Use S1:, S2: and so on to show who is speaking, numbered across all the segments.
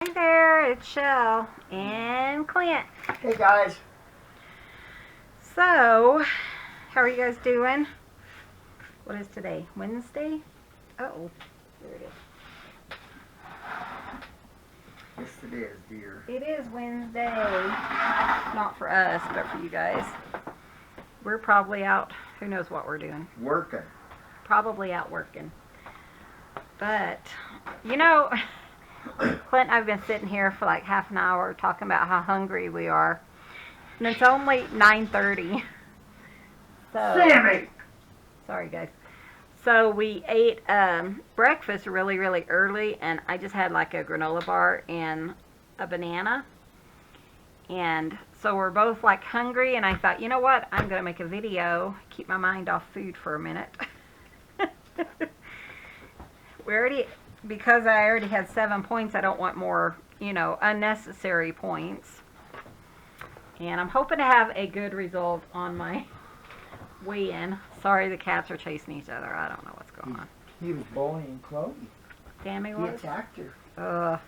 S1: Hi there, it's Chelle and Clint.
S2: Hey guys.
S1: So, how are you guys doing? What is today? Wednesday? Uh-oh, there it is.
S2: Yes, it is, dear.
S1: It is Wednesday. Not for us, but for you guys. We're probably out, who knows what we're doing.
S2: Working.
S1: Probably out working. But, you know, Clint and I have been sitting here for like half an hour talking about how hungry we are. And it's only 9:30. So,
S2: Sammy!
S1: sorry guys. So we ate breakfast really, really early, and I just had like a granola bar and a banana. And so we're both like hungry, and I thought, you know what? I'm going to make a video, keep my mind off food for a minute. Because I already had 7 points, I don't want more, unnecessary points. And I'm hoping to have a good result on my weigh-in. Sorry, the cats are chasing each other. I don't know what's going on.
S2: He was bullying Chloe.
S1: Damn, he
S2: He
S1: was.
S2: attacked her.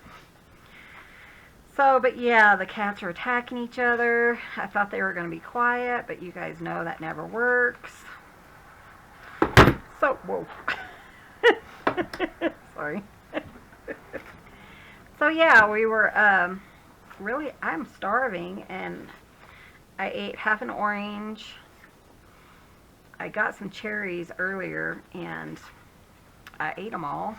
S1: But yeah, the cats are attacking each other. I thought they were going to be quiet, but you guys know that never works. So, whoa. Sorry. So yeah, we were, really, I'm starving, and I ate half an orange. I got some cherries earlier, and I ate them all.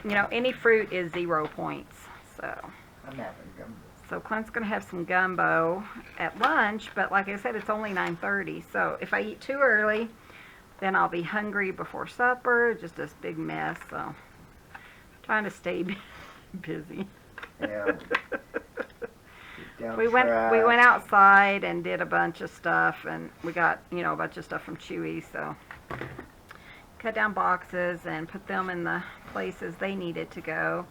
S1: You know, any fruit is 0 points, so.
S2: I'm having gumbo.
S1: So Clint's going to have some gumbo at lunch, but like I said, it's only 9:30, so if I eat too early, then I'll be hungry before supper. Just this big mess, so trying to stay busy.
S2: Yeah.
S1: We went outside and did a bunch of stuff, and we got, a bunch of stuff from Chewy, so cut down boxes and put them in the places they needed to go.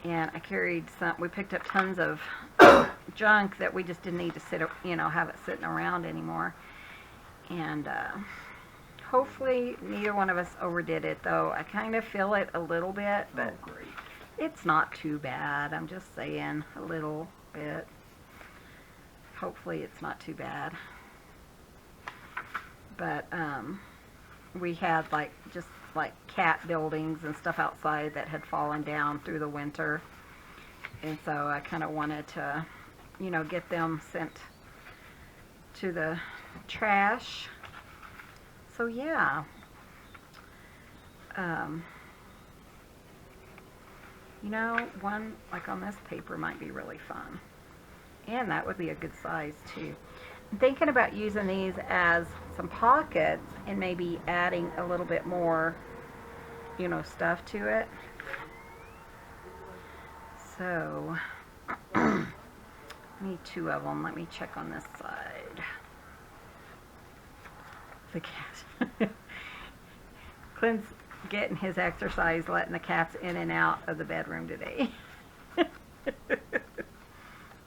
S1: And I carried we picked up tons of junk that we just didn't need to have it sitting around anymore. And hopefully neither one of us overdid it, though. I kind of feel it a little bit, but
S2: great.
S1: It's not too bad. I'm just saying, a little bit. Hopefully it's not too bad. But we had just cat buildings and stuff outside that had fallen down through the winter, and so I kind of wanted to get them sent to the trash. So yeah, one like on this paper might be really fun, and that would be a good size too. I'm thinking about using these as some pockets and maybe adding a little bit more, stuff to it. So, I need 2 of them. Let me check on this side. The cat. Clint's getting his exercise, letting the cats in and out of the bedroom today.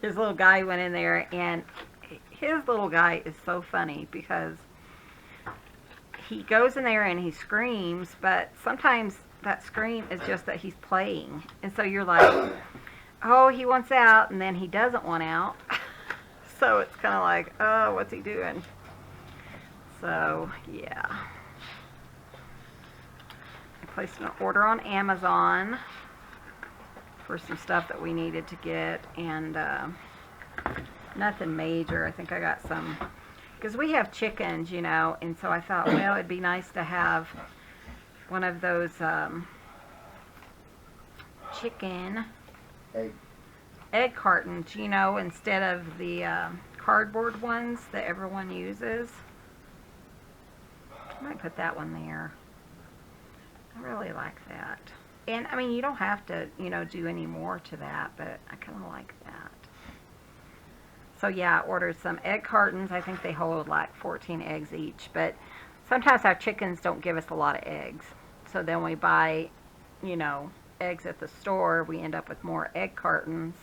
S1: His little guy went in there, and his little guy is so funny because he goes in there and he screams, but sometimes that scream is just that he's playing. And so you're like, oh, he wants out, and then he doesn't want out. So it's kind of like, oh, what's he doing? So, yeah. I placed an order on Amazon for some stuff that we needed to get, and nothing major. I think I got some, because we have chickens, and so I thought, well, it'd be nice to have one of those chicken egg cartons, instead of the cardboard ones that everyone uses. I might put that one there. I really like that. And, I mean, you don't have to, do any more to that, but I kind of like that. So, yeah, I ordered some egg cartons. I think they hold like 14 eggs each, but sometimes our chickens don't give us a lot of eggs. So then we buy, eggs at the store. We end up with more egg cartons.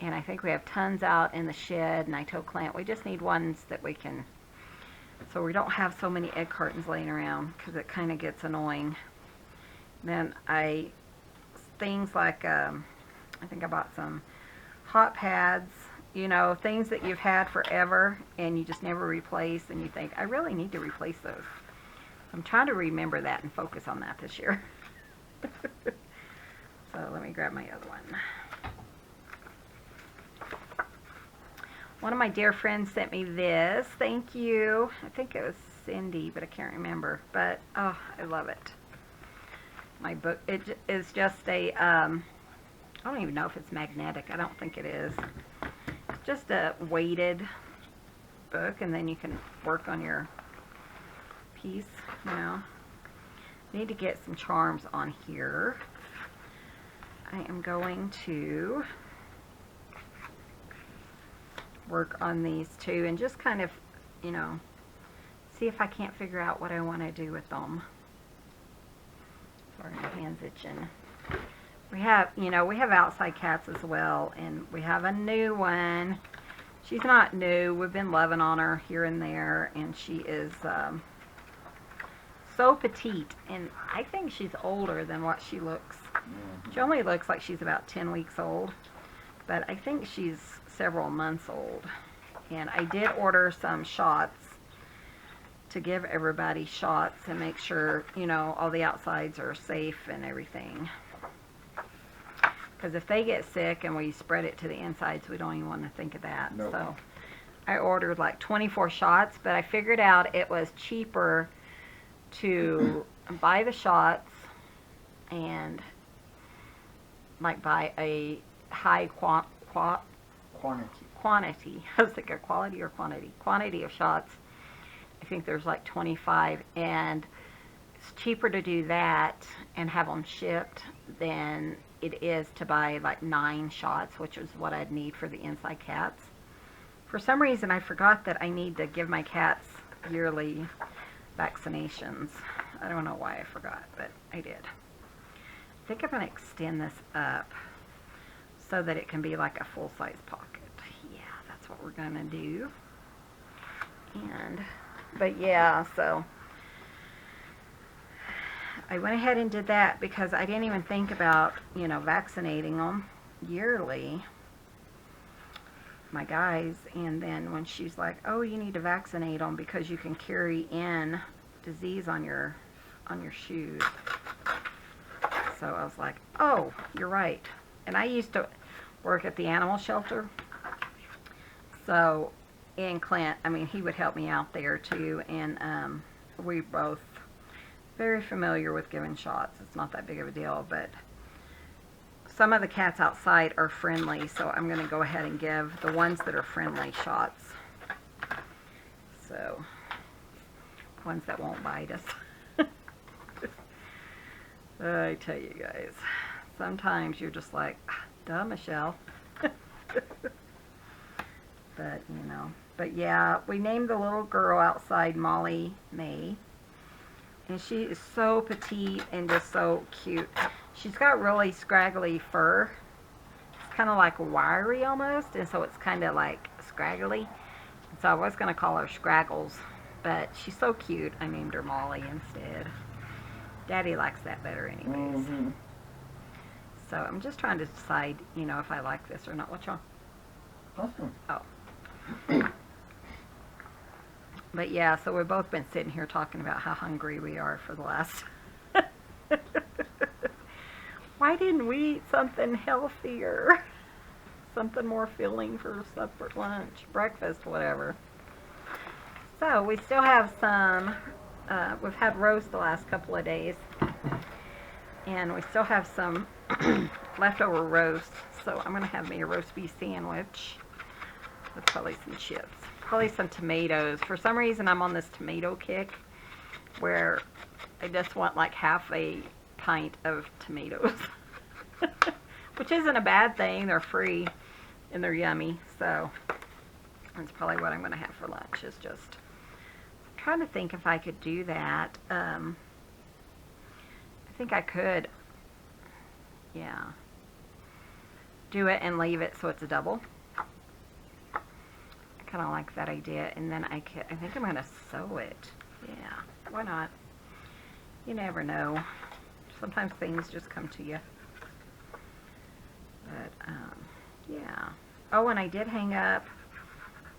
S1: And I think we have tons out in the shed, and I told Clint we just need ones that we can, so we don't have so many egg cartons laying around, because it kind of gets annoying. Then things like I think I bought some hot pads, you know, things that you've had forever and you just never replace, and you think, I really need to replace those. I'm trying to remember that and focus on that this year. So let me grab my other one. One of my dear friends sent me this. Thank you. I think it was Cindy, but I can't remember. But, oh, I love it. My book, it is just a, I don't even know if it's magnetic. I don't think it is. Just a weighted book, and then you can work on your piece. Now, need to get some charms on here. I am going to work on these two and just kind of, you know, see if I can't figure out what I want to do with them. Sorry, my hand's itching. We have, you know, we have outside cats as well, and we have a new one. She's not new. We've been loving on her here and there, and she is so petite, and I think she's older than what she looks. She only looks like she's about 10 weeks old, but I think she's several months old. And I did order some shots to give everybody shots and make sure, you know, all the outsides are safe and everything. Because if they get sick and we spread it to the insides, we don't even want to think of that.
S2: Nope.
S1: So I ordered like 24 shots, but I figured out it was cheaper to buy the shots and like buy a high quantity. I was thinking quality or quantity. Quantity of shots. I think there's like 25, and it's cheaper to do that and have them shipped than it is to buy like 9 shots, which is what I'd need for the inside cats. For some reason, I forgot that I need to give my cats yearly vaccinations. I don't know why I forgot, but I did. I think I'm going to extend this up so that it can be like a full-size pocket. Yeah, that's what we're going to do. But yeah, so I went ahead and did that because I didn't even think about, you know, vaccinating them yearly, my guys. And then when she's like, oh, you need to vaccinate them because you can carry in disease on your shoes. So I was like, oh, you're right. And I used to work at the animal shelter. So, and Clint, I mean, he would help me out there too. And we both very familiar with giving shots. It's not that big of a deal, but some of the cats outside are friendly. So I'm going to go ahead and give the ones that are friendly shots. So, ones that won't bite us. I tell you guys, sometimes you're just like, duh, Michelle. But, you know, but yeah, we named the little girl outside Molly May. And she is so petite and just so cute. She's got really scraggly fur. It's kind of like wiry almost, and so it's kind of like scraggly. So I was going to call her Scraggles, but she's so cute, I named her Molly instead. Daddy likes that better anyways.
S2: Mm-hmm.
S1: So I'm just trying to decide, you know, if I like this or not. What's wrong?
S2: Awesome.
S1: Oh. But yeah, so we've both been sitting here talking about how hungry we are for the last... Why didn't we eat something healthier? Something more filling for supper, lunch, breakfast, whatever. So we still have some... we've had roast the last couple of days. And we still have some leftover roast. So I'm going to have me a roast beef sandwich with probably some chips. Probably some tomatoes. For some reason, I'm on this tomato kick where I just want like half a pint of tomatoes. Which isn't a bad thing. They're free and they're yummy. So that's probably what I'm going to have for lunch. Is just trying to think if I could do that. I think I could. Yeah. Do it and leave it so it's a double. Kind of like that idea, and then I think I'm gonna sew it. Yeah, why not? You never know. Sometimes things just come to you. But Yeah. Oh, and I did hang up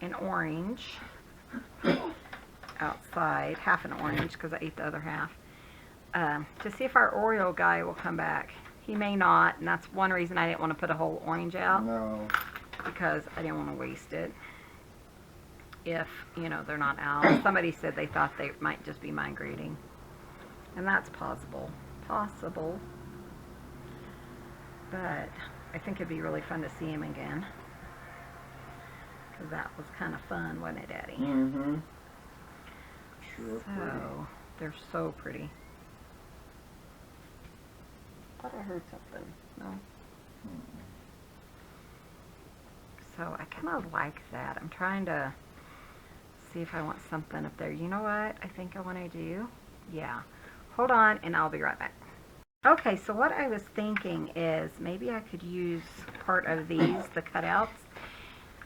S1: an orange outside, half an orange because I ate the other half, to see if our Oreo guy will come back. He may not, and that's one reason I didn't want to put a whole orange out.
S2: No.
S1: Because I didn't want to waste it if, they're not out. Somebody said they thought they might just be migrating. And that's possible. Possible. But I think it'd be really fun to see him again. Because that was kind of fun, wasn't it, Daddy?
S2: Mm-hmm. Sure.
S1: So, they're so pretty. Thought I heard something. No?
S2: Mm-mm.
S1: So I kind of like that. I'm trying to see if I want something up there. You know what I think I want to do? Yeah. Hold on, and I'll be right back. Okay, so what I was thinking is maybe I could use part of these, the cutouts,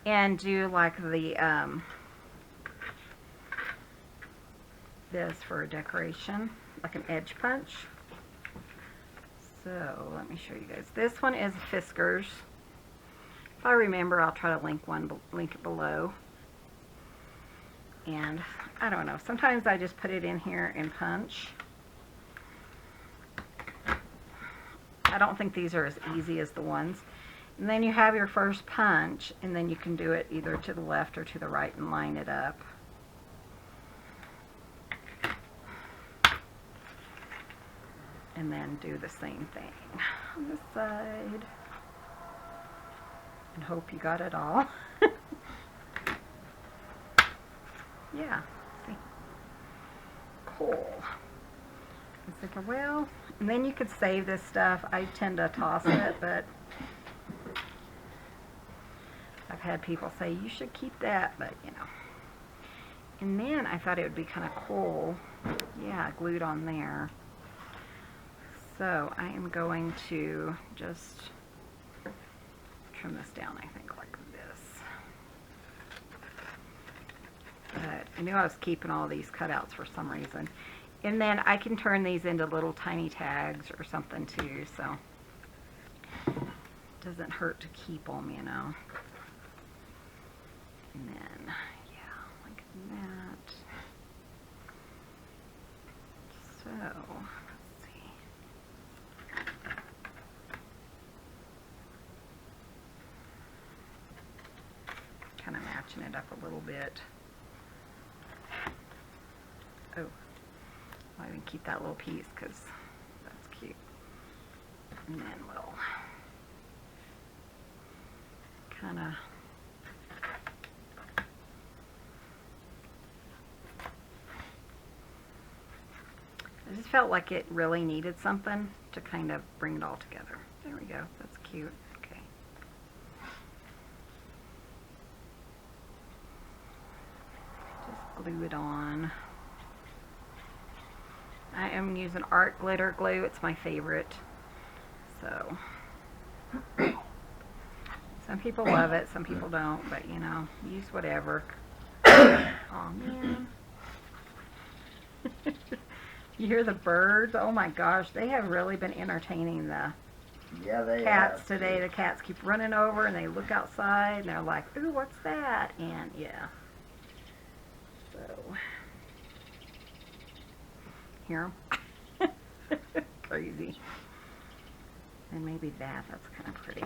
S1: and do like the, this for a decoration, like an edge punch. So let me show you guys. This one is Fisker's. If I remember, I'll try to link it below. And I don't know. Sometimes I just put it in here and punch. I don't think these are as easy as the ones. And then you have your first punch, and then you can do it either to the left or to the right and line it up. And then do the same thing on this side. And hope you got it all. Yeah, see. Cool. I was thinking, well, and then you could save this stuff. I tend to toss it, but I've had people say, you should keep that, but And then I thought it would be kind of cool. Yeah, glued on there. So I am going to just trim this down, I think, like this. But I knew I was keeping all these cutouts for some reason. And then I can turn these into little tiny tags or something too, so it doesn't hurt to keep them, And then, yeah, like that. So, let's see. Kind of matching it up a little bit. Oh, I'll even keep that little piece because that's cute. And then we'll kind of I just felt like it really needed something to kind of bring it all together. There we go. That's cute. Okay. Just glue it on. I am using art glitter glue. It's my favorite. So some people love it, some people don't, but use whatever. Oh man. You hear the birds? Oh my gosh, they have really been entertaining the cats today. The cats keep running over and they look outside and they're like, ooh, what's that? And yeah. So hear them? Crazy. And maybe that's kind of pretty.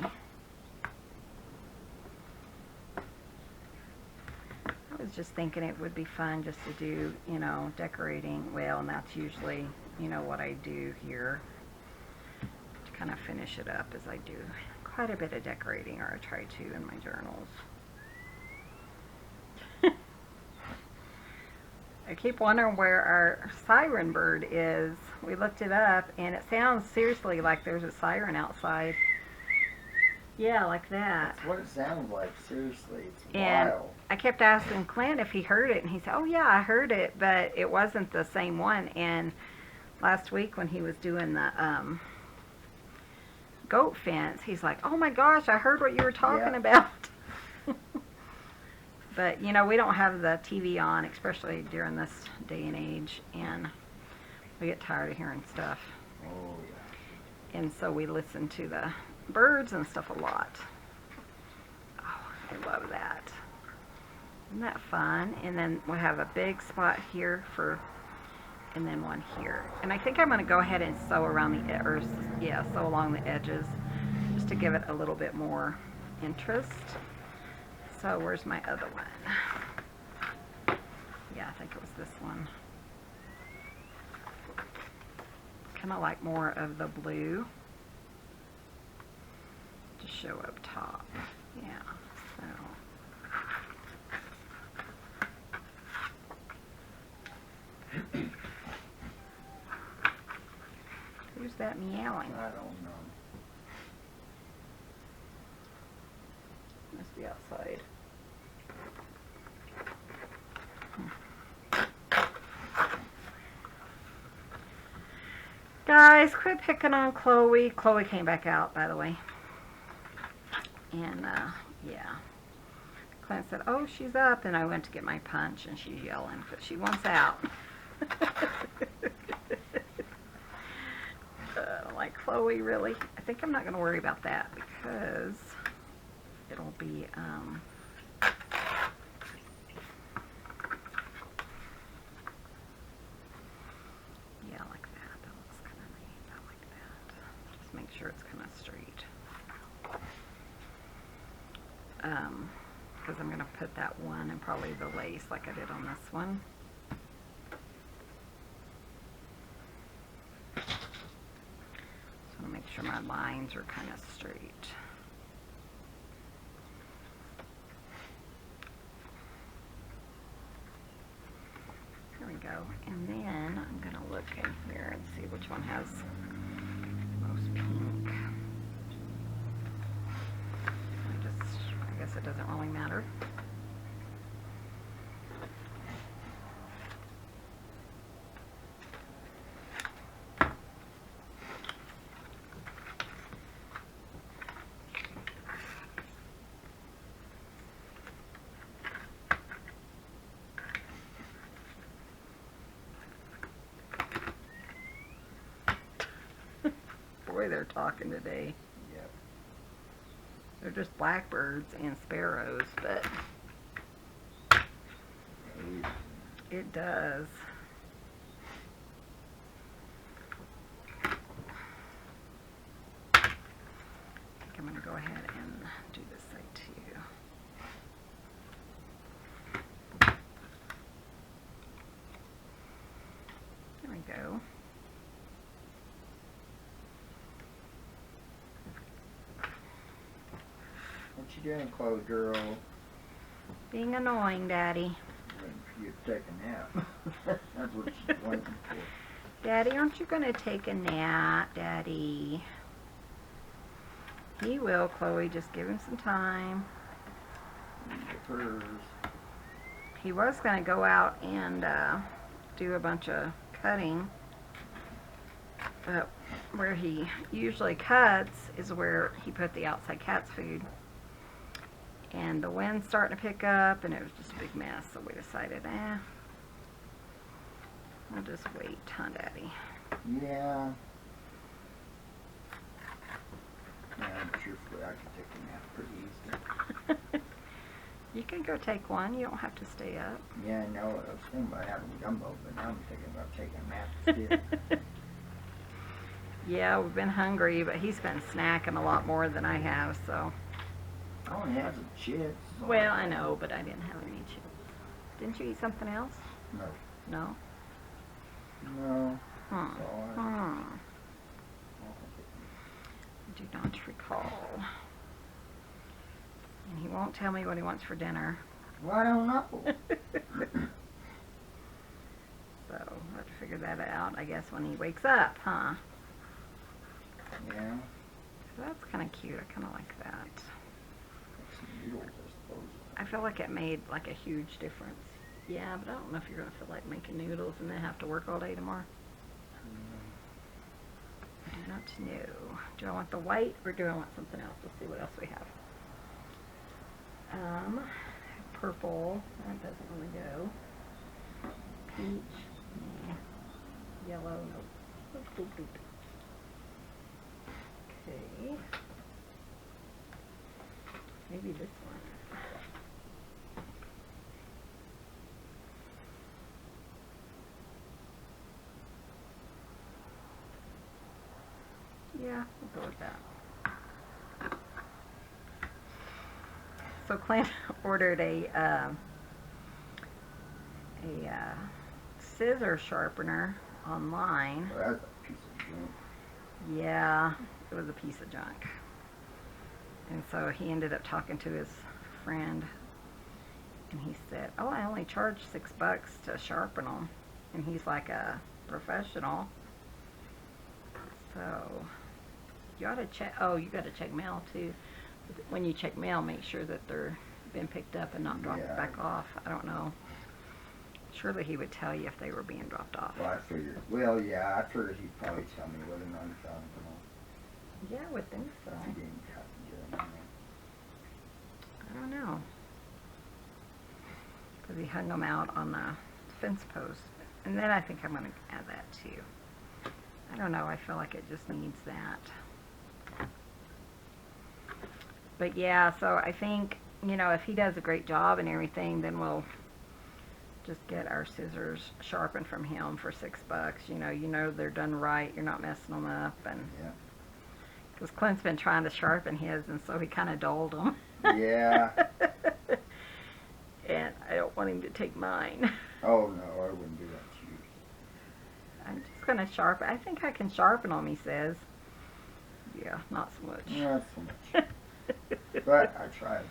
S1: I was just thinking it would be fun just to do, decorating well, and that's usually, what I do here to kind of finish it up, as I do quite a bit of decorating, or I try to in my journals. I keep wondering where our siren bird is. We looked it up, and it sounds seriously like there's a siren outside. Yeah, like that.
S2: That's what it sounds like, seriously. It's
S1: And
S2: wild.
S1: I kept asking Clint if he heard it, and he said, oh yeah, I heard it, but it wasn't the same one. And last week when he was doing the goat fence, he's like, oh my gosh, I heard what you were talking about. But, we don't have the TV on, especially during this day and age, and we get tired of hearing stuff.
S2: Oh, yeah.
S1: And so we listen to the birds and stuff a lot. I love that. Isn't that fun? And then we'll have a big spot here for, and then one here. And I think I'm going to go ahead and sew around the, or yeah, sew along the edges just to give it a little bit more interest. So where's my other one? Yeah, I think it was this one. Kind of like more of the blue to show up top. Yeah, so. Who's that meowing?
S2: I don't know.
S1: Must be outside. Guys, quit picking on Chloe. Chloe came back out, by the way. And, yeah. Clint said, oh, she's up. And I went to get my punch, and she's yelling, but she wants out. Like, Chloe, really? I think I'm not going to worry about that because it'll be, yeah, like that. That looks kind of neat. I like that. Just make sure it's kind of straight. Because I'm going to put that one and probably the lace like I did on this one. Make sure my lines are kind of straight. There we go. And then I'm going to look in here and see which one has the most pink. I guess it doesn't really matter. Boy, they're talking today.
S2: Yep.
S1: They're just blackbirds and sparrows, but it does. I think I'm going to go ahead and do this side too. There we go.
S2: What you doing, Chloe girl?
S1: Being annoying, Daddy.
S2: Waiting for you to take a nap. That's what she's waiting for.
S1: Daddy, aren't you going to take a nap, Daddy? He will, Chloe. Just give him some time.
S2: Hers.
S1: He was going to go out and do a bunch of cutting. But where he usually cuts is where he put the outside cat's food. And the wind's starting to pick up, and it was just a big mess, so we decided, we'll just wait, huh, Daddy?
S2: Yeah. Yeah, truthfully, I could take a nap pretty easily.
S1: You can go take one. You don't have to stay up.
S2: Yeah, I know. I was thinking about having gumbo, but now I'm thinking about taking a nap still.
S1: Yeah, we've been hungry, but he's been snacking a lot more than I have, so.
S2: I only had some chips.
S1: Well, I know, but I didn't have any chips. Didn't you eat something else?
S2: No.
S1: No?
S2: No.
S1: Hmm. I do not recall. And he won't tell me what he wants for dinner.
S2: Well, I don't know.
S1: So, we'll have to figure that out, I guess, when he wakes up, huh?
S2: Yeah.
S1: So that's kind of cute. I kind of like that.
S2: Some noodles, I suppose.
S1: I feel like it made like a huge difference. Yeah, but I don't know if you're going to feel like making noodles and then have to work all day tomorrow. I do not know. Do I want the white or do I want something else? Let's see what else we have. Purple. That doesn't really go. Peach. Nah. Yellow. Nope. Boop, boop, boop. Okay. Maybe this one. Yeah, we'll go with that. So Clint ordered a scissor sharpener online.
S2: Well, that's a piece of junk.
S1: Yeah, it was a piece of junk. And so he ended up talking to his friend, and he said, "Oh, I only charge $6 to sharpen them." And he's like a professional. So you ought to check. Oh, you got to check mail too. When you check mail, make sure that they're been picked up and not dropped
S2: Yeah.
S1: back off. I don't know. Surely he would tell you if they were being dropped off.
S2: Well, I figured. Well, yeah, I figured he'd probably tell me whether or not he found them all.
S1: Yeah, I would think so.
S2: If he didn't cut and get them.
S1: I don't know. Because he hung them out on the fence post. And then I think I'm going to add that too. I don't know. I feel like it just needs that. But yeah, so I think, you know, if he does a great job and everything, then we'll just get our scissors sharpened from him for $6. You know they're done right. You're not messing them up. And
S2: Yeah.
S1: because Clint's been trying to sharpen his, and so he kind of dulled them.
S2: Yeah.
S1: And I don't want him to take mine.
S2: Oh, no, I wouldn't do that to you.
S1: I'm just going to sharpen. I think I can sharpen them, he says. Yeah, not so much.
S2: Not so much. But I tried.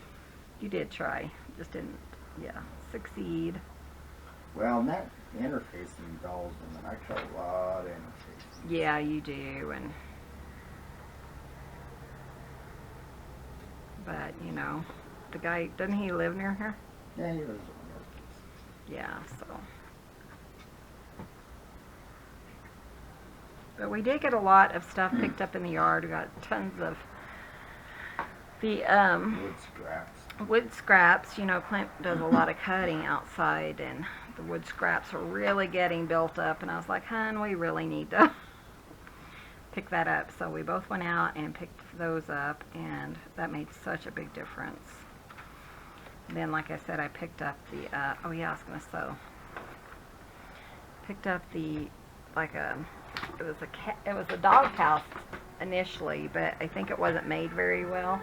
S1: You did try. Just didn't, succeed.
S2: Well, and that interfacing dulls them, and I cut a lot of interfacing.
S1: Yeah, you do. And but, you know, the guy, doesn't he live near here?
S2: Yeah, he lives on
S1: Yeah, so. But we did get a lot of stuff picked up in the yard. We got tons of the
S2: wood scraps.
S1: wood scraps. You know, Clint does a lot of cutting outside, and the wood scraps are really getting built up. And I was like, "Hun, we really need to pick that up." So we both went out and picked those up, and that made such a big difference. Then, like I said, I picked up the, oh yeah, I was going to sew. Picked up the, it was a dog house initially, but I think it wasn't made very well.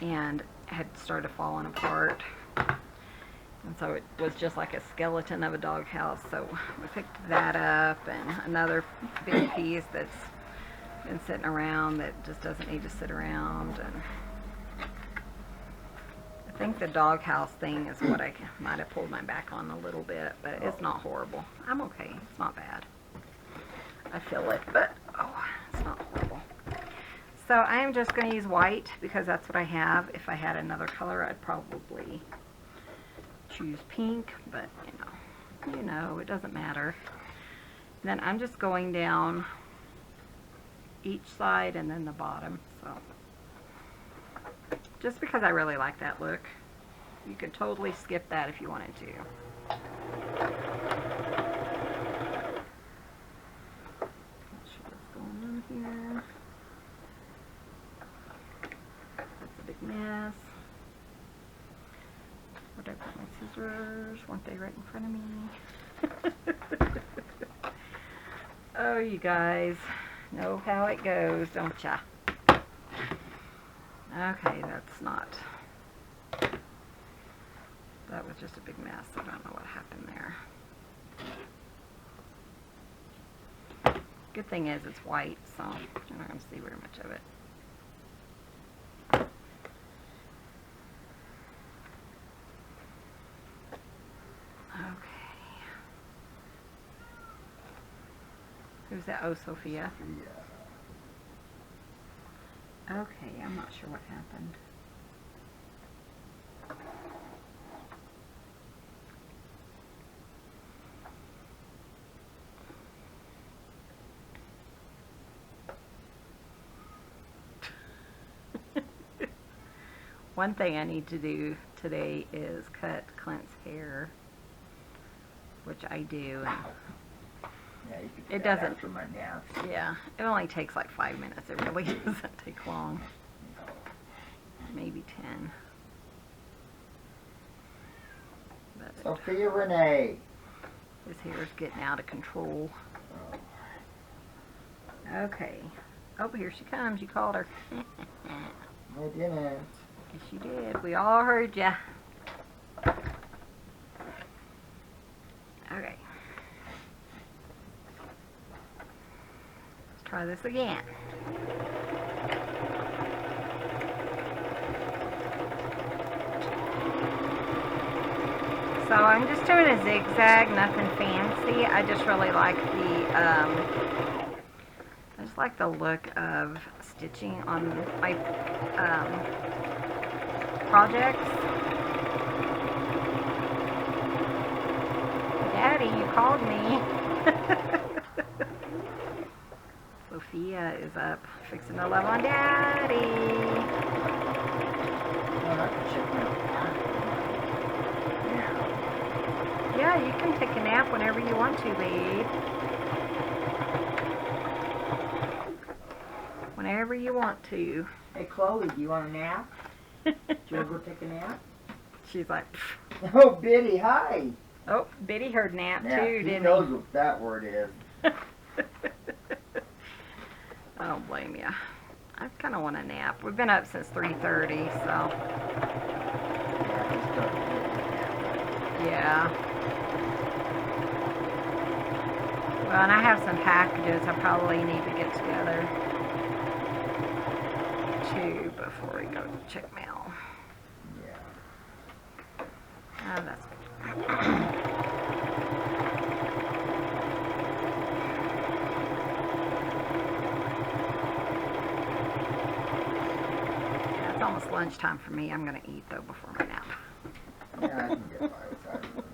S1: And had started falling apart. And so it was just like a skeleton of a dog house. So we picked that up, and another big piece that's been sitting around that just doesn't need to sit around. And I think the doghouse thing is what I might have pulled my back on a little bit, but it's not horrible. I'm okay. It's not bad. I feel it, but it's not horrible. So I am just going to use white because that's what I have. If I had another color, I'd probably choose pink, but you know, it doesn't matter. Then I'm just going down each side and then the bottom. So just because I really like that look. You could totally skip that if you wanted to. Not sure what's going on here. That's a big mess. Where'd I put my scissors? Weren't they right in front of me? Oh, you guys know how it goes, don't ya? Okay, that's not. That was just a big mess. I don't know what happened there. Good thing is it's white, so you're not going to see very much of it. Okay. Who's that? Oh, Sophia. Okay, I'm not sure what happened. One thing I need to do today is cut Clint's hair, which I do. And
S2: Yeah, you could do
S1: it
S2: that
S1: doesn't.
S2: after my nap.
S1: Yeah, it only takes like 5 minutes. It really doesn't take long. Maybe 10. But
S2: Sophia Renee.
S1: his hair's getting out of control.
S2: Oh.
S1: Okay. Oh, here she comes. You called her.
S2: I didn't.
S1: Yes, you did. We all heard ya. Okay. Let's try this again. So I'm just doing a zigzag, nothing fancy. I just really like I just like the look of stitching on my projects. Daddy, you called me. Sophia is up fixing to love on Daddy.
S2: Well, I can check my art.
S1: Yeah, you can take a nap whenever you want to, babe. Whenever you want to.
S3: Hey, Chloe, do you want a nap? Do you want to go take a nap?
S1: She's like,
S2: Oh, Biddy, hi.
S1: oh, Biddy heard nap
S2: Yeah,
S1: too,
S2: he
S1: didn't
S2: knows what that word is.
S1: I don't blame you. I kind of want a nap. We've been up since 3:30, so
S2: Yeah, he's starting to get a nap.
S1: yeah. Well, and I have some packages I probably need to get together too before we go check mail.
S2: Yeah.
S1: Oh, that's good. Yeah, it's almost lunchtime for me. I'm going to eat, though, before my nap.
S2: Yeah, I can get by without it.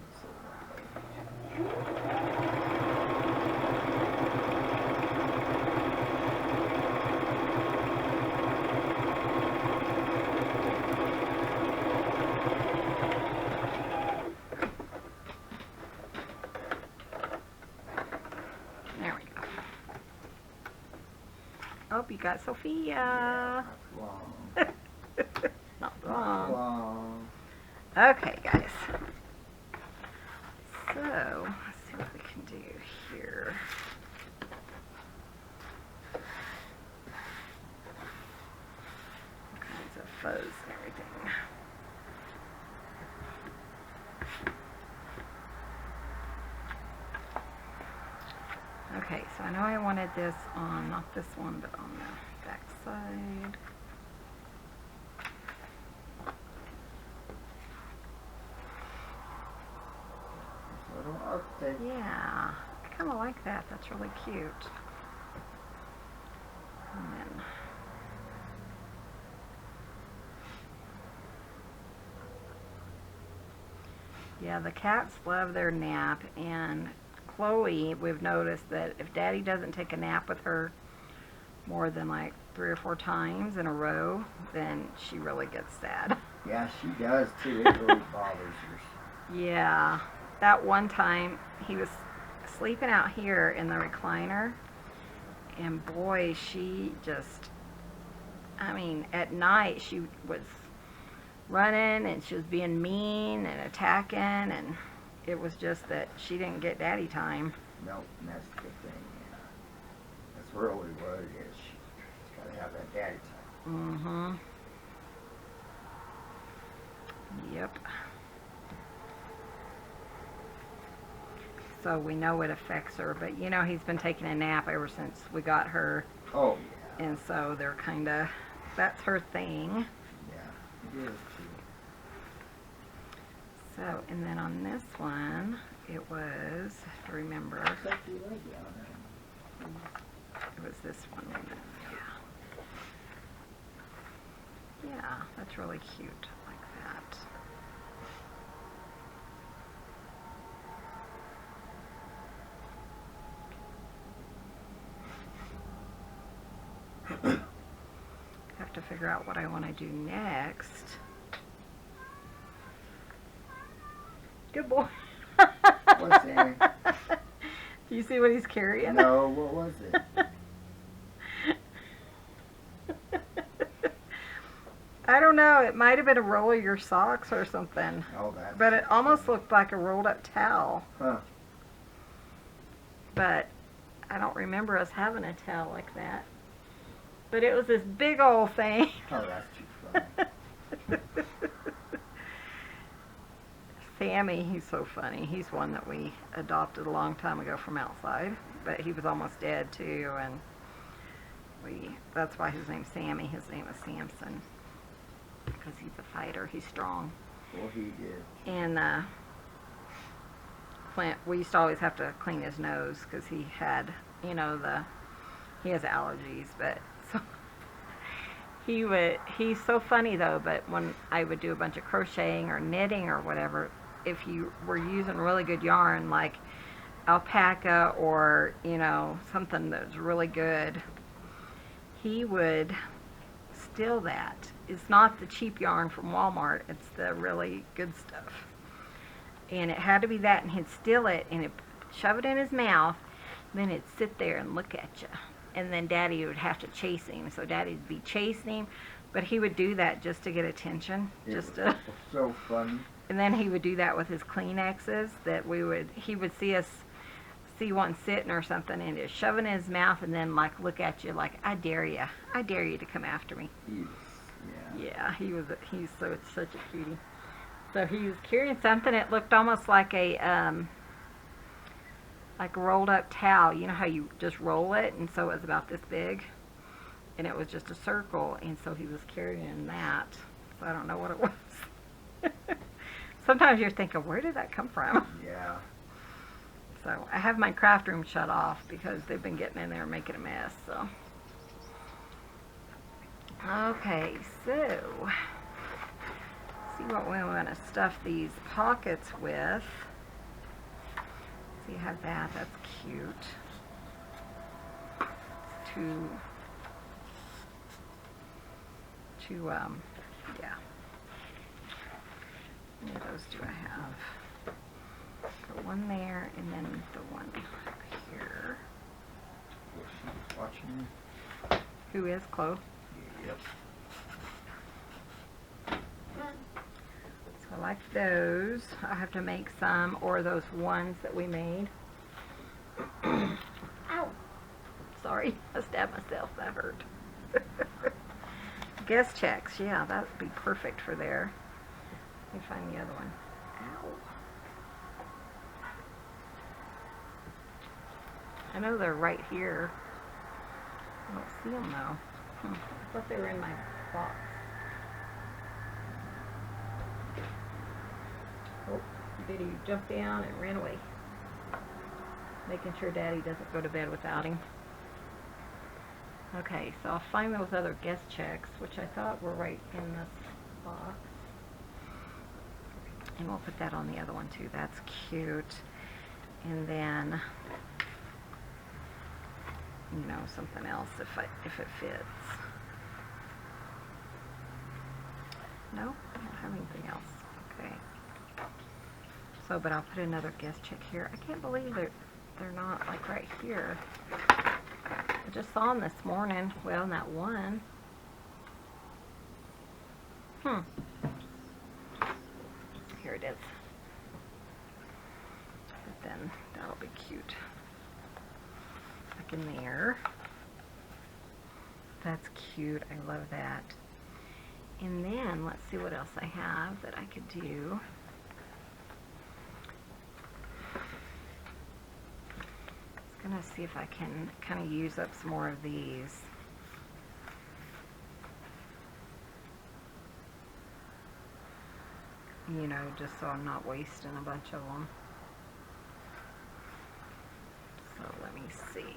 S1: There we go. Oh, you got Sophia.
S2: Long.
S1: Not wrong.
S2: Long.
S1: Okay, guys. So, let's see what we can do here. All kinds of faux and everything. Okay, so I know I wanted this on, not this one, but on the back side.
S2: Little Arctic.
S1: Yeah, I kind of like that. That's really cute. And then, yeah, the cats love their nap, and Chloe, we've noticed that if Daddy doesn't take a nap with her more than like 3 or 4 times in a row, then she really gets sad.
S2: Yeah, she does too. It really bothers her.
S1: Yeah, that one time he was sleeping out here in the recliner, and boy, she just, I mean, at night she was running and she was being mean and attacking, and it was just that she didn't get Daddy time.
S2: Nope, and that's the good thing. Yeah. That's really what it is. She's got to have that daddy time.
S1: Yep. So we know it affects her, but you know he's been taking a nap ever since we got her,
S2: Oh, yeah.
S1: and so they're kind of, that's her thing.
S2: Yeah, it is too.
S1: So, and then on this one, it was, if I remember,
S2: Looks like you like it on there.
S1: it was this one. Yeah. Yeah, that's really cute, like that. Have to figure out what I want to do next. Good boy.
S2: What's that?
S1: Do you see what he's carrying?
S2: No, what was it?
S1: I don't know. It might have been a roll of your socks or something.
S2: Oh, that's.
S1: But it almost looked like a rolled up towel.
S2: Huh.
S1: But I don't remember us having a towel like that. But it was this big old thing.
S2: Oh, that's too funny.
S1: Sammy, he's so funny. He's one that we adopted a long time ago from outside, but he was almost dead too, and that's why his name's Sammy. His name is Samson, because he's a fighter. He's strong.
S2: Well, he did.
S1: And Clint, we used to always have to clean his nose because he had, he has allergies, but so he's so funny though, but when I would do a bunch of crocheting or knitting or whatever, if you were using really good yarn like alpaca or, something that was really good, he would steal that. It's not the cheap yarn from Walmart, it's the really good stuff. And it had to be that, and he'd steal it and he'd shove it in his mouth, then he'd sit there and look at you. And then Daddy would have to chase him. So Daddy'd be chasing him, but he would do that just to get attention.
S2: So funny.
S1: And then he would do that with his Kleenexes that he would see one sitting or something and just shove it in his mouth and then like look at you like, I dare you to come after me. Yeah, he's such a cutie. So he was carrying something. It looked almost like a rolled up towel. You know how you just roll it, and so it was about this big, and it was just a circle, and so he was carrying that. So I don't know what it was. Sometimes you're thinking, where did that come from?
S2: Yeah.
S1: So I have my craft room shut off because they've been getting in there and making a mess. So okay, so see what we want to stuff these pockets with. So you have that. That's cute. Yeah. How many of those do I have? Got one there, and then the one here.
S2: Was she watching me?
S1: Who is Chloe?
S2: Yep.
S1: So I like those. I have to make some, or those ones that we made. Ow! Sorry, I stabbed myself. That hurt. Guest checks. Yeah, that would be perfect for there. Let me find the other one. Ow. I know they're right here. I don't see them though. I thought they were in my box. Oh, Biddy jumped down and ran away. Making sure Daddy doesn't go to bed without him. Okay, so I'll find those other guest checks, which I thought were right in this box. And we'll put that on the other one too. That's cute. And then, something else if it fits. No, I don't have anything else. Okay. So, but I'll put another guest check here. I can't believe they're not like right here. I just saw them this morning. Well, in that one. Here it is. But then that'll be cute. Back in there. That's cute. I love that. And then let's see what else I have that I could do. I'm going to see if I can kind of use up some more of these. Just so I'm not wasting a bunch of them. So let me see.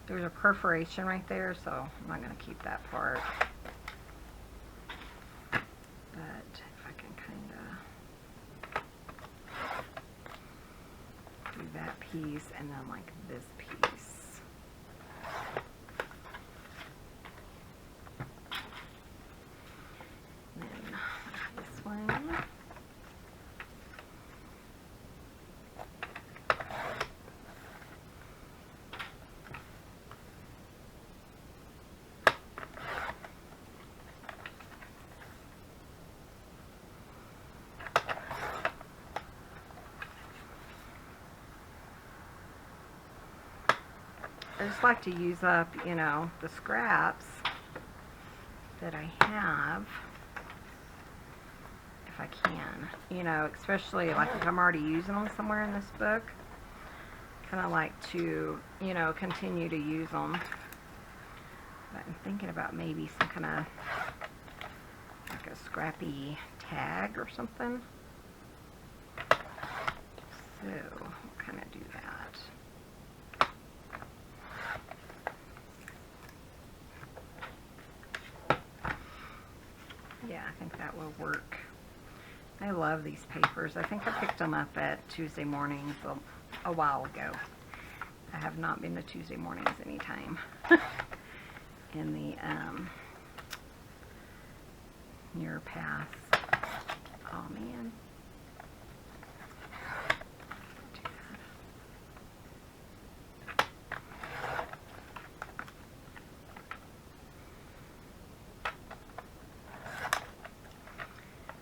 S1: There's a perforation right there, so I'm not going to keep that part. But if I can kind of do that piece and then like this piece. And then this one. I just like to use up, you know, the scraps that I have, if I can. You know, especially like if I'm already using them somewhere in this book. Kind of like to, you know, continue to use them. But I'm thinking about maybe some kind of like a scrappy tag or something. So we'll kind of do that. Yeah, I think that will work. I love these papers. I think I picked them up at Tuesday mornings a while ago. I have not been to Tuesday mornings anytime in the near past. Oh man.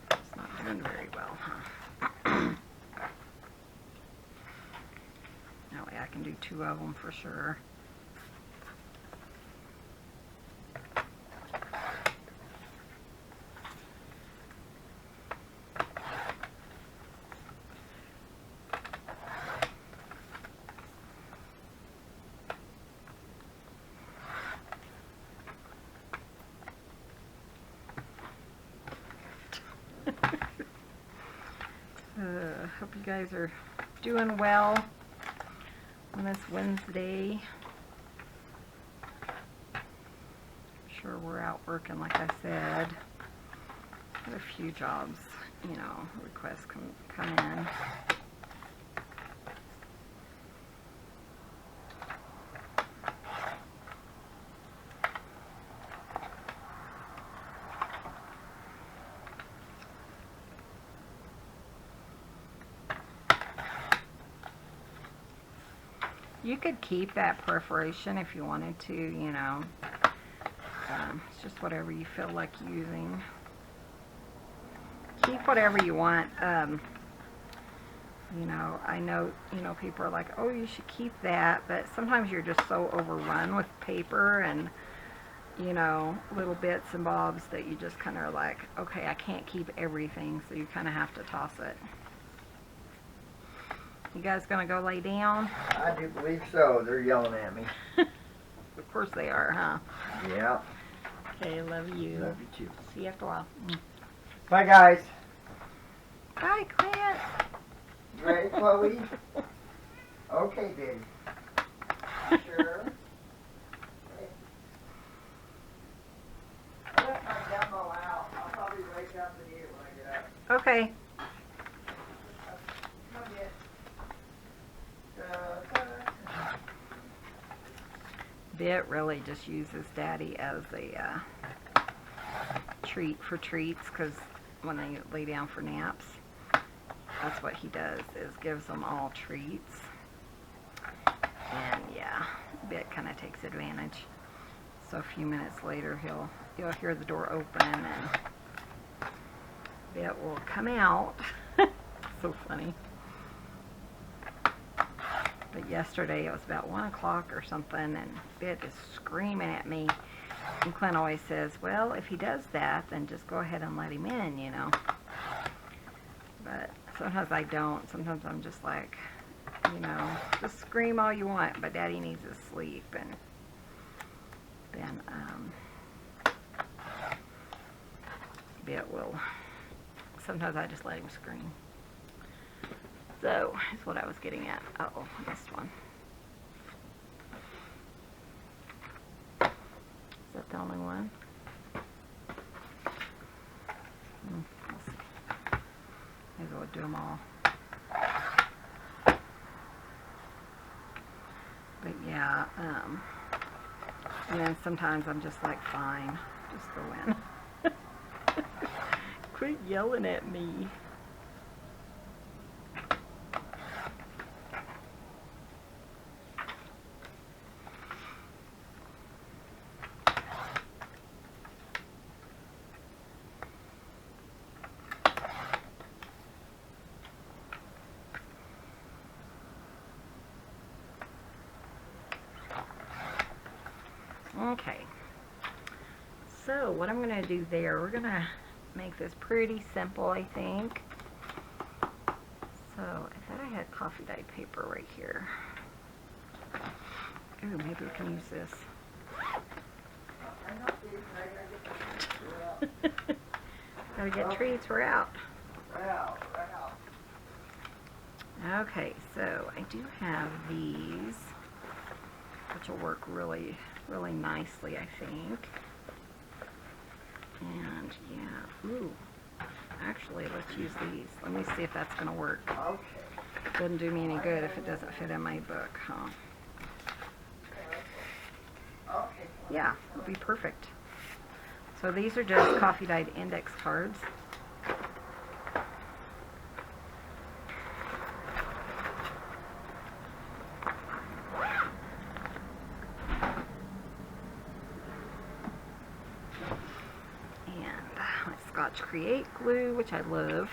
S1: It's not doing very well, huh? That way I can do 2 of them for sure. Hope you guys are doing well on this Wednesday. Sure, we're out working, like I said. Had a few jobs, you know, requests come in. You could keep that perforation if you wanted to, you know. It's just whatever you feel like using. Keep whatever you want. You know, I know, you know, people are like, oh, you should keep that, but sometimes you're just so overrun with paper and, you know, little bits and bobs that you just kind of are like, okay, I can't keep everything, so you kind of have to toss it. You guys gonna go lay down?
S2: I do believe so. They're yelling at me.
S1: Of course they are, huh?
S2: Yeah.
S1: Okay, love you.
S2: Love you too.
S1: See you after a while.
S2: Bye, guys.
S1: Bye, Clint.
S2: You ready, Chloe? Okay, baby. Sure. Okay. I left my demo out. I'll probably wake up and eat it when I get up.
S1: Okay.
S2: Come in.
S1: Bit really just uses Daddy as a treat for treats, because when they lay down for naps, that's what he does, is gives them all treats. And yeah, Bit kind of takes advantage. So a few minutes later, you'll hear the door open and Bit will come out. So funny. But yesterday it was about 1 o'clock or something, and Bit is screaming at me. And Clint always says, well, if he does that, then just go ahead and let him in, you know. But sometimes I don't. Sometimes I'm just like, you know, just scream all you want, but Daddy needs his sleep. And then Bit will, sometimes I just let him scream. So, that's what I was getting at. Uh-oh, I missed one. Is that the only one? Let's see. Maybe we'll do them all. But yeah, and then sometimes I'm just like, fine, just go in. Quit yelling at me. Okay. So what I'm going to do there, we're going to make this pretty simple, I think. So I thought I had coffee dye paper right here. Ooh, maybe we can use this. Gotta get treats, we're out. Okay, so I do have these, which will work really, really nicely, I think. And yeah, ooh, actually, let's use these. Let me see if that's gonna work.
S2: Okay.
S1: Doesn't do me any good if it doesn't fit in my book, huh? Yeah, it'll be perfect. So these are just coffee dyed index cards. And my Scotch Create glue, which I love.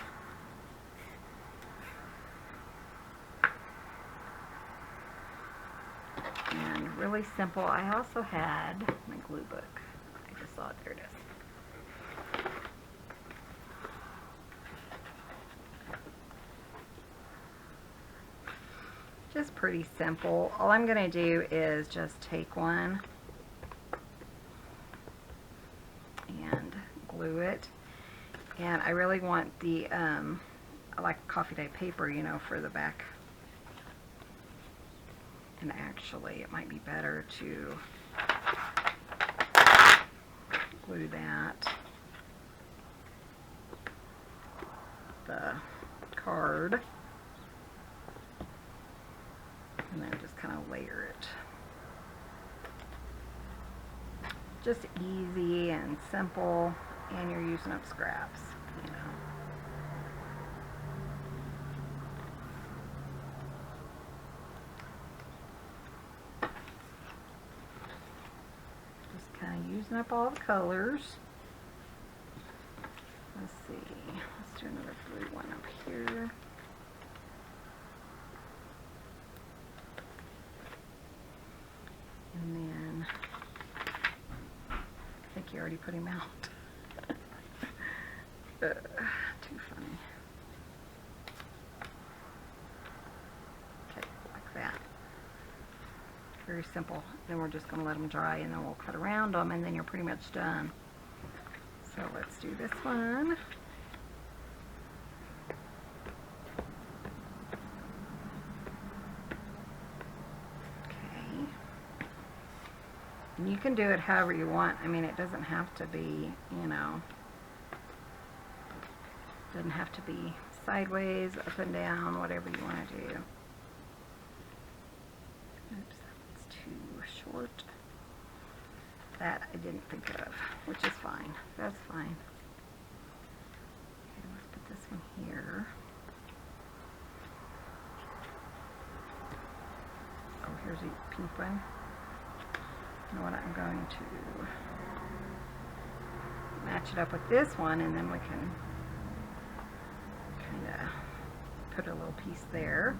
S1: And really simple. I also had my glue book. I just saw it. There it is. Just pretty simple. All I'm going to do is just take one and glue it. And I really want the, I like coffee dye paper, you know, for the back. And actually, it might be better to glue that, the card, and then just kind of layer it. Just easy and simple, and you're using up scraps, you know. Using up all the colors. Let's see. Let's do another blue one up here. And then I think you already put him out. Too funny. Okay, like that. Very simple. Then we're just going to let them dry, and then we'll cut around them, and then you're pretty much done. So let's do this one. Okay. And you can do it however you want. I mean, it doesn't have to be, you know, doesn't have to be sideways, up and down, whatever you want to do. Oops. Short. That I didn't think of, which is fine. That's fine. Okay, let's put this one here. Oh, here's a pink one. You know what? I'm going to match it up with this one, and then we can kind of put a little piece there.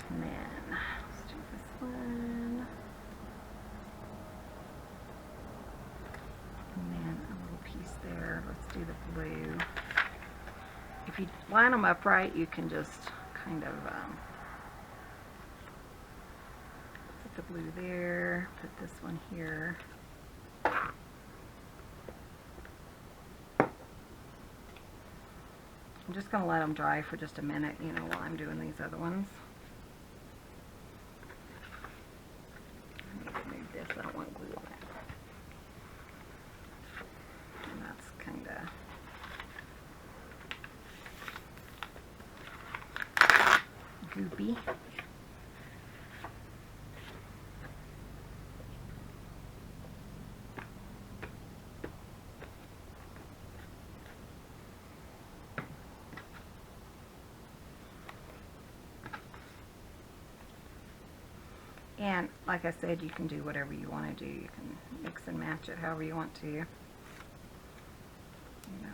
S1: And then let's do this one. And then a little piece there. Let's do the blue. If you line them up right, you can just kind of put the blue there, put this one here. I'm just going to let them dry for just a minute, you know, while I'm doing these other ones. This, I don't want glue on it. And that's kind of goopy. And like I said, you can do whatever you want to do. You can mix and match it however you want to. You know.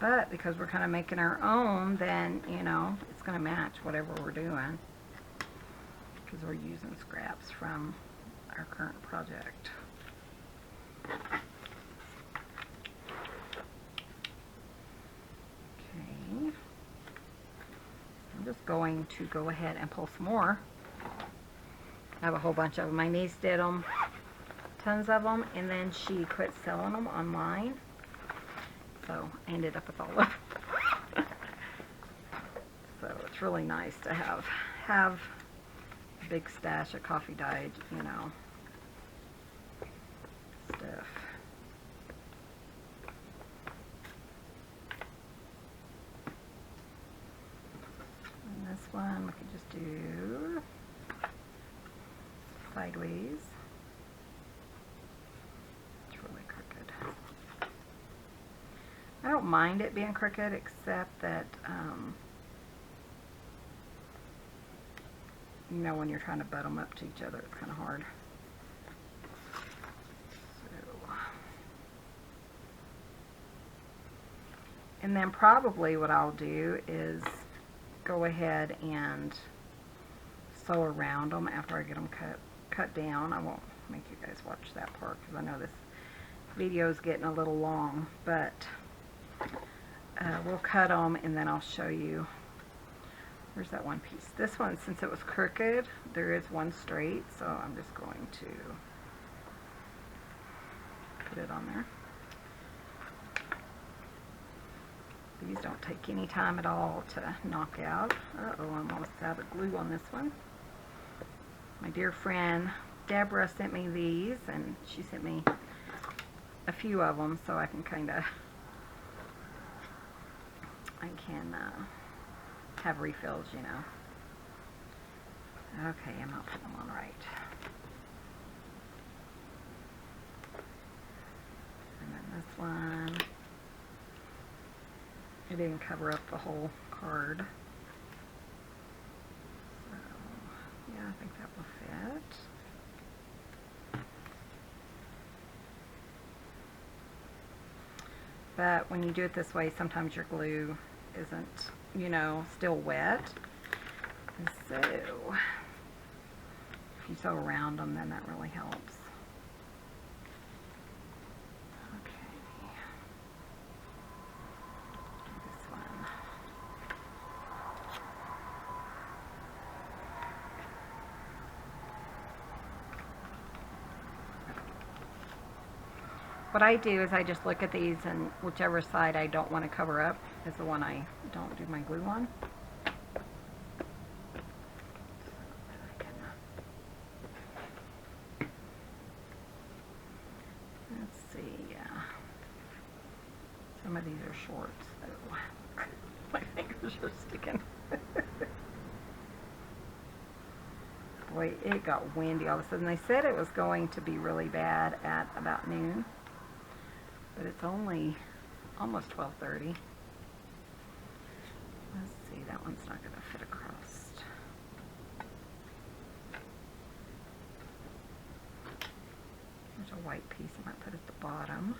S1: But because we're kind of making our own, then, you know, it's going to match whatever we're doing. Because we're using scraps from our current project. Okay. I'm just going to go ahead and pull some more. I have a whole bunch of them. My niece did them, tons of them, and then she quit selling them online. So I ended up with all of them. So it's really nice to have a big stash of coffee dyed, you know, stuff. And this one we could just do sideways. It's really crooked. I don't mind it being crooked, except that, you know, when you're trying to butt them up to each other, it's kind of hard. So, and then probably what I'll do is go ahead and sew around them after I get them cut down. I won't make you guys watch that part because I know this video is getting a little long, but we'll cut them and then I'll show you. Where's that one piece? This one, since it was crooked, there is one straight, so I'm just going to put it on there. These don't take any time at all to knock out. Uh-oh, I'm almost out of glue on this one. My dear friend Deborah sent me these, and she sent me a few of them so I can kind of, have refills, you know. Okay, I'm not putting them on right. And then this one, it didn't cover up the whole card. So, yeah, I think that will fit. But when you do it this way, sometimes your glue isn't, you know, still wet. And so, if you sew around them, then that really helps. Okay. This one. What I do is I just look at these, and whichever side I don't want to cover up is the one I don't do my glue on. Let's see, yeah. Some of these are short, so my fingers are sticking. Boy, it got windy all of a sudden. They said it was going to be really bad at about noon. But it's only almost 12:30. Let's see, that one's not going to fit across. There's a white piece I might put at the bottom.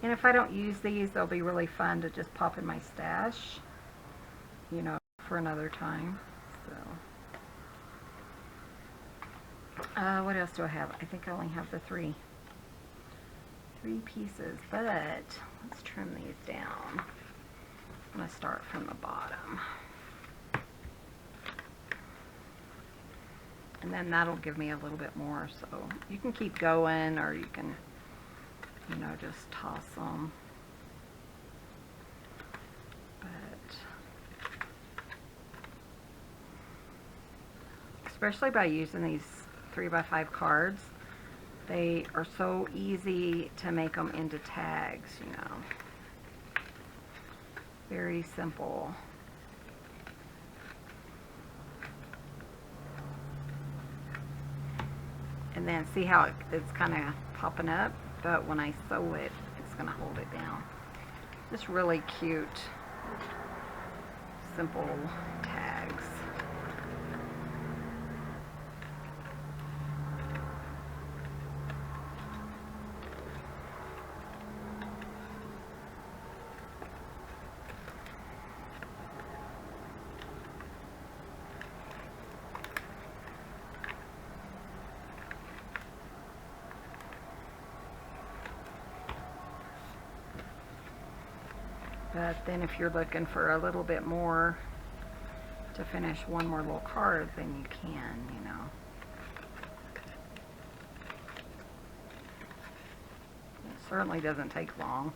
S1: And if I don't use these, they'll be really fun to just pop in my stash, you know, for another time. So. What else do I have? I think I only have the three pieces, but let's trim these down. I'm going to start from the bottom. And then that'll give me a little bit more, so you can keep going, or you can, you know, just toss them. But especially by using these 3x5 cards, they are so easy to make them into tags, you know. Very simple. And then see how it's kind of popping up, but when I sew it, it's going to hold it down. Just really cute, simple tags. But then if you're looking for a little bit more to finish one more little card, then you can, you know. It certainly doesn't take long.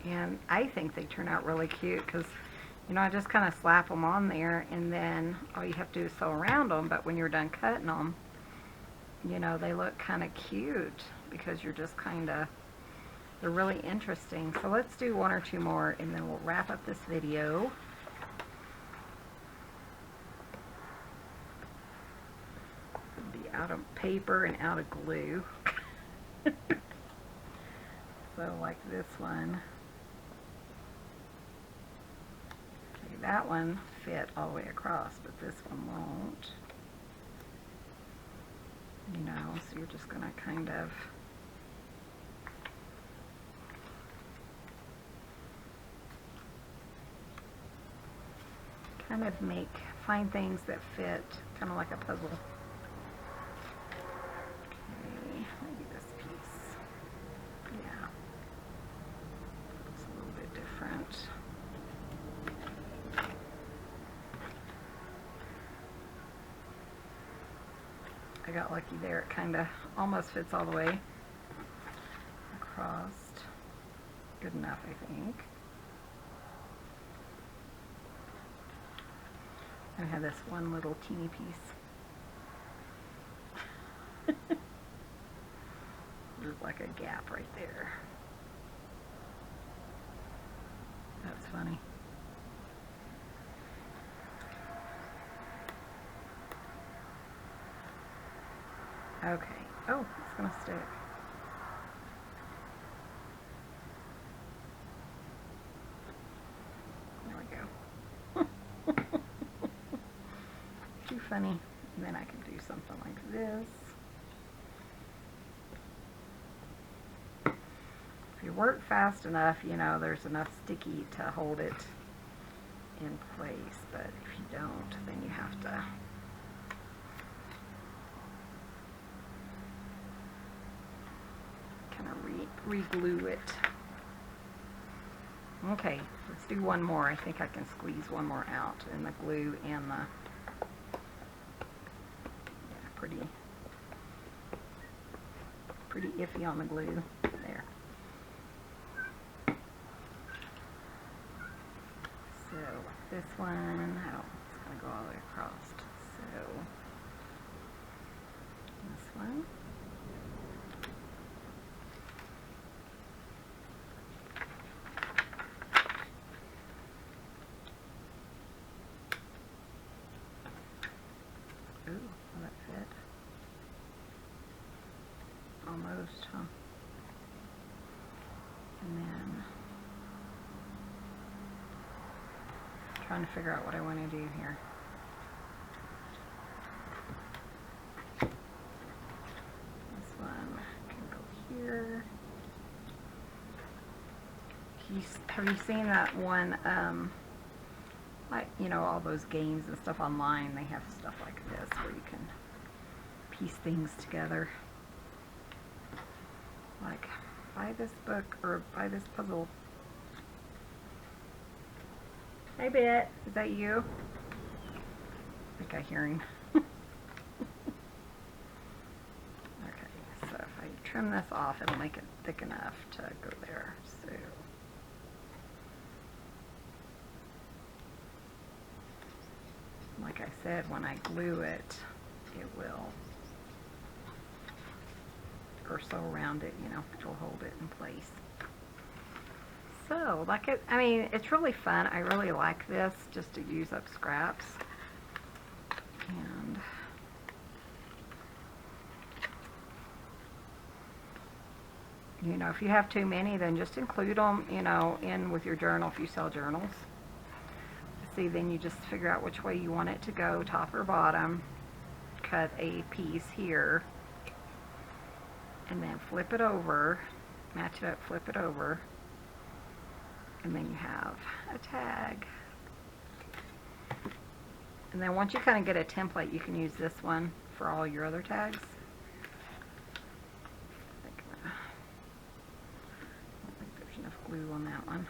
S1: And I think they turn out really cute because, you know, I just kind of slap them on there and then all you have to do is sew around them. But when you're done cutting them, you know, they look kind of cute because you're just kind of, they're really interesting. So let's do one or two more and then we'll wrap up this video. Be out of paper and out of glue. So like this one. That one fit all the way across, but this one won't. You know, so you're just going to kind of find things that fit, kind of like a puzzle. Okay, maybe this piece. Yeah, it's a little bit different. I got lucky there. It kind of almost fits all the way across. Good enough, I think. I have this one little teeny piece. There's like a gap right there. That's funny. Okay. Oh, it's going to stick. There we go. Too funny. And then I can do something like this. If you work fast enough, you know, there's enough sticky to hold it in place. But if you don't, then you have to re-glue it. Okay, let's do one more. I think I can squeeze one more out in the glue and the, yeah, pretty iffy on the glue. There. So this one, it's going to go all the way across. So this one. Ooh, will that fit? Almost, huh? And then trying to figure out what I want to do here. This one can go here. Have you seen that one, like, you know, all those games and stuff online, they have stuff like this where you can piece things together. Like, buy this book or buy this puzzle. Hey, Bit, is that you? I think I hear him. Okay, so if I trim this off, it'll make it thick enough to go there. So. Like I said, when I glue it, it will, or sew around it, you know, it'll hold it in place. So, like it, I mean, it's really fun. I really like this, just to use up scraps. And you know, if you have too many, then just include them, you know, in with your journal if you sell journals. See, then you just figure out which way you want it to go, top or bottom. Cut a piece here, and then flip it over, match it up, flip it over, And then you have a tag. And then once you kind of get a template, you can use this one for all your other tags. I don't think there's enough glue on that one.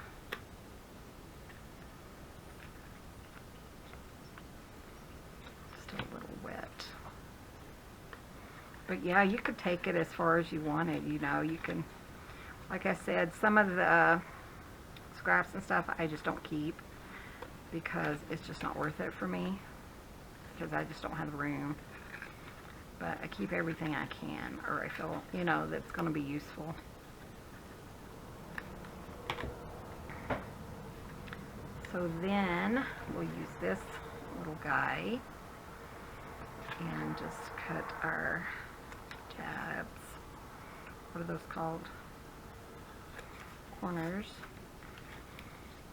S1: Still a little wet. But yeah, you could take it as far as you wanted, you know. You can, like I said, some of the scraps and stuff I just don't keep because it's just not worth it for me, because I just don't have the room. But I keep everything I can, or I feel, you know, that's going to be useful. So then we'll use this little guy and just cut our tabs. What are those called? Corners.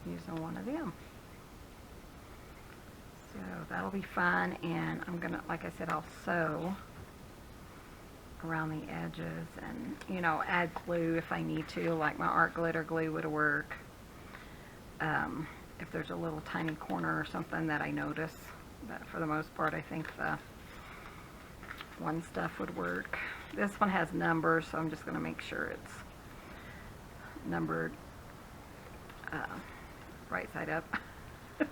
S1: Using one of them. So that'll be fun, and I'm gonna, like I said, I'll sew around the edges and, you know, add glue if I need to, like my art glitter glue would work. If there's a little tiny corner or something that I notice, but for the most part I think the one stuff would work. This one has numbers, so I'm just going to make sure it's numbered right side up. This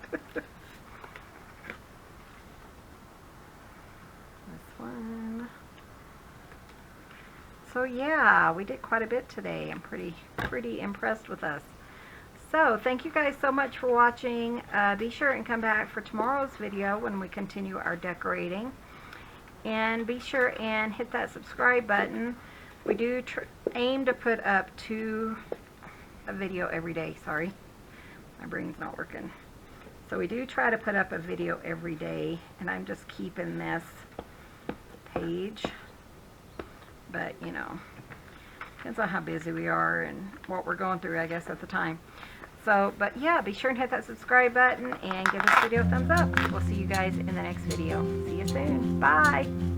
S1: one. So yeah, we did quite a bit today. I'm pretty impressed with us. So thank you guys so much for watching. Be sure and come back for tomorrow's video when we continue our decorating. And be sure and hit that subscribe button. We do aim to put up a video every day. Sorry, my brain's not working. So we do try to put up a video every day, and I'm just keeping this page. But, you know, depends on how busy we are and what we're going through, I guess, at the time. So, but yeah, be sure and hit that subscribe button and give this video a thumbs up. We'll see you guys in the next video. See you soon. Bye.